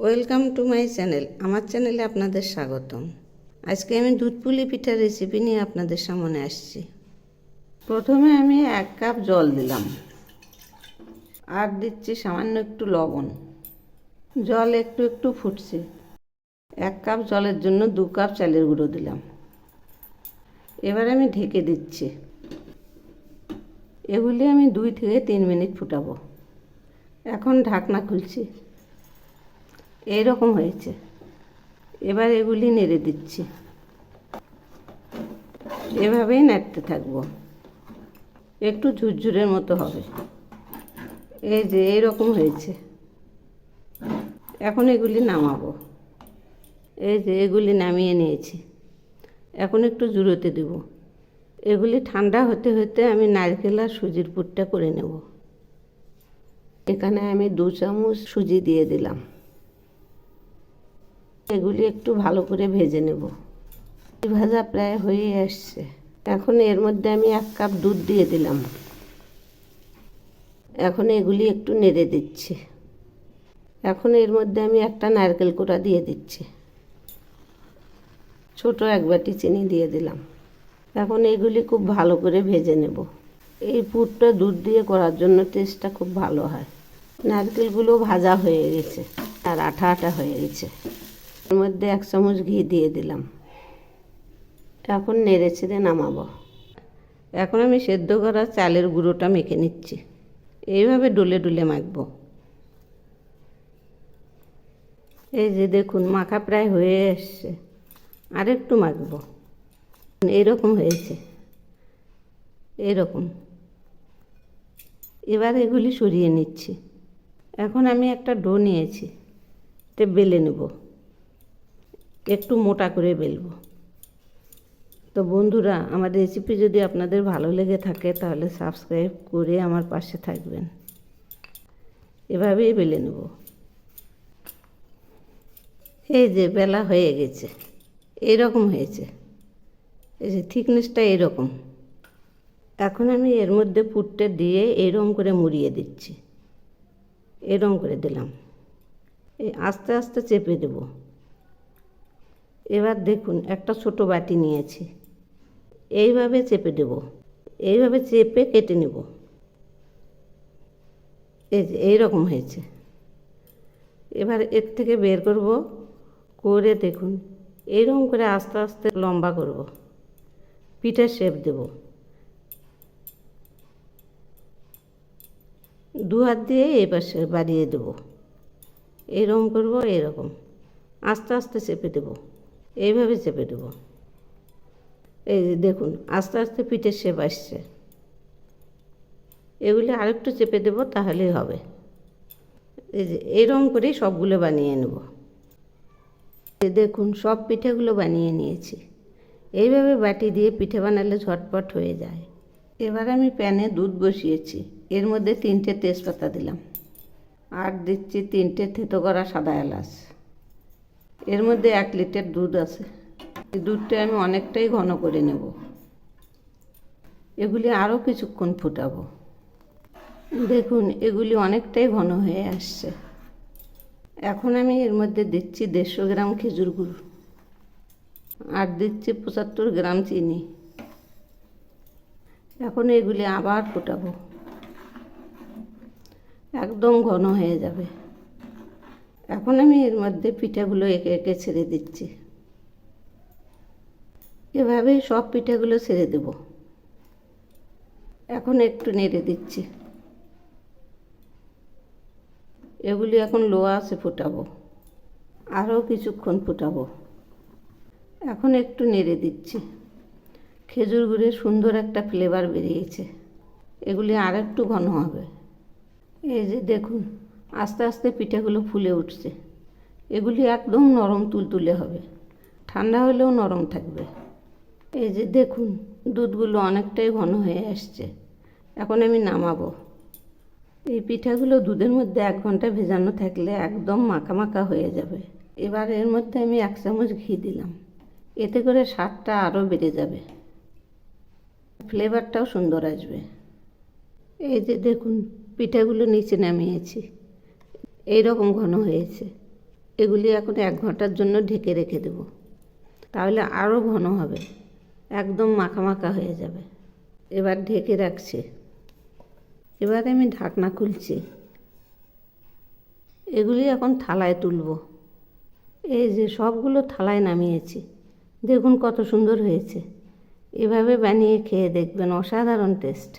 Welcome to my channel. আমার চ্যানেলে আপনাদের স্বাগতম। আজকে আমি দুধ পুলি পিঠার রেসিপি নিয়ে আপনাদের সামনে আসছি। প্রথমে আমি 1 কাপ জল দিলাম আর দিচ্ছি সামান্য একটু লবণ। জল একটু একটু ফুটছে। 1 কাপ জলের জন্য 2 কাপ চালের গুঁড়ো দিলাম। এবার আমি ঢেকে দিচ্ছি। এগুলি আমি 2 থেকে 3 মিনিট ফুটাবো। এখন ঢাকনা খুলছি। এইরকম হয়েছে। এবার এগুলি নেড়ে দিচ্ছি। এভাবেই নাড়তে থাকবো। একটু ঝুরঝুরের মতো হবে। এই যে এইরকম হয়েছে। এখন এগুলি নামাবো। এই যে এগুলি নামিয়ে নিয়েছি। এখন একটু জুড়োতে দেব। এগুলি ঠান্ডা হতে হতে আমি নারকেল আর সুজির পুরটা করে নেব। এখানে আমি 2 চামচ সুজি দিয়ে দিলাম। এগুলি একটু ভালো করে ভেজে নেব। ভাজা প্রায় হয়ে আসছে। এখন এর মধ্যে আমি 1 কাপ দুধ দিয়ে দিলাম। এখন এগুলি একটু নেড়ে দিচ্ছি। এখন এর মধ্যে আমি একটা নারকেল কোড়া দিয়ে দিচ্ছি। ছোট 1 বাটি চিনি দিয়ে দিলাম। এখন এগুলি খুব ভালো করে ভেজে নেব। এই পুরটা দুধ দিয়ে করার জন্য টেস্টটা খুব ভালো হয়। নারকেলগুলো ভাজা হয়ে গেছে আর আঠা আঠা হয়ে গেছে। এর মধ্যে 1 চামচ ঘি দিয়ে দিলাম। এখন নেড়ে চেড়ে নামাবো। এখন আমি সেদ্ধ করা চালের গুঁড়োটা মেখে নিচ্ছি। এইভাবে ডলে ডলে মাখবো। এই যে দেখুন মাখা প্রায় হয়ে এসছে। আর একটু মাখবো। এইরকম হয়েছে। এইরকম। এবার এগুলি সরিয়ে নিচ্ছি। এখন আমি একটা ডো নিয়েছি। তে বেলে নেব। একটু মোটা করে বেলবো। তো বন্ধুরা, আমার রেসিপি যদি আপনাদের ভালো লেগে থাকে তাহলে সাবস্ক্রাইব করে আমার পাশে থাকবেন। এভাবেই বেলে নেব। এই যে বেলা হয়ে গেছে। এইরকম হয়েছে। এই যে থিকনেসটা এরকম। এখন আমি এর মধ্যে পুরটা দিয়ে এরকম করে মুড়িয়ে দিচ্ছি। এরকম করে দিলাম। এই আস্তে আস্তে চেপে দেব। এবার দেখুন একটা ছোট বাটি নিয়েছি। এইভাবে চেপে দেব। এইভাবে চেপে কেটে নেব। এই যে এইরকম হয়েছে। এবার এর থেকে বের করব। করে দেখুন এইরকম করে আস্তে আস্তে লম্বা করব। পিঠার শেপ দেব। 2 হাত দিয়ে এই পাশে বাড়িয়ে দেব। এইরকম করব। এইরকম আস্তে আস্তে চেপে দেব। এইভাবে চেপে দেব। এই যে দেখুন আস্তে আস্তে পিঠের শেপ আসছে। এগুলি আরেকটু চেপে দেব, তাহলেই হবে। এই যে এইরকম করেই সবগুলো বানিয়ে নেব। দেখুন সব পিঠেগুলো বানিয়ে নিয়েছি। এইভাবে বাটি দিয়ে পিঠে বানালে ঝটপট হয়ে যায়। এবার আমি প্যানে দুধ বসিয়েছি। এর মধ্যে 3টে তেজপাতা দিলাম। আর দিচ্ছি 3টে থেতো করা সাদা এলাচ। এর মধ্যে 1 লিটার দুধ আছে। এই দুধটা আমি অনেকটাই ঘন করে নেব। এগুলি আরও কিছুক্ষণ ফুটাবো। দেখুন এগুলি অনেকটাই ঘন হয়ে আসছে। এখন আমি এর মধ্যে দিচ্ছি 150 গ্রাম খেজুর গুড় আর দিচ্ছি 75 গ্রাম চিনি। এখন এগুলি আবার ফুটাবো। একদম ঘন হয়ে যাবে। এখন আমি এর মধ্যে পিঠাগুলো একে একে ছেড়ে দিচ্ছি। এভাবেই সব পিঠাগুলো ছেড়ে দেব। এখন একটু নেড়ে দিচ্ছি। এগুলি এখন লো আঁচে ফোটাবো। আরও কিছুক্ষণ ফোটাবো। এখন একটু নেড়ে দিচ্ছি। খেজুর গুড়ের সুন্দর একটা ফ্লেভার বেরিয়েছে। এগুলি আর একটু ঘন হবে। এই যে দেখুন আস্তে আস্তে পিঠাগুলো ফুলে উঠছে। এগুলি একদম নরম তুলতুলে হবে। ঠান্ডা হলেও নরম থাকবে। এই যে দেখুন দুধগুলো অনেকটাই ঘন হয়ে আসছে। এখন আমি নামাবো। এই পিঠাগুলো দুধের মধ্যে 1 ঘন্টা ভেজানো থাকলে একদম মাখা মাখা হয়ে যাবে। এবার এর মধ্যে আমি 1 চামচ ঘি দিলাম। এতে করে স্বাদটা আরও বেড়ে যাবে। ফ্লেভারটাও সুন্দর আসবে। এই যে দেখুন পিঠাগুলো নিচে নামিয়েছি। এইরকম ঘন হয়েছে। এগুলি এখন 1 ঘন্টার জন্য ঢেকে রেখে দেব, তাহলে আরও ঘন হবে, একদম মাখা মাখা হয়ে যাবে। এবার ঢেকে রাখছি। এবার আমি ঢাকনা খুলছি। এগুলি এখন থালায় তুলব। এই যে সবগুলো থালায় নামিয়েছি, দেখুন কত সুন্দর হয়েছে। এভাবে বানিয়ে খেয়ে দেখবেন, অসাধারণ টেস্ট।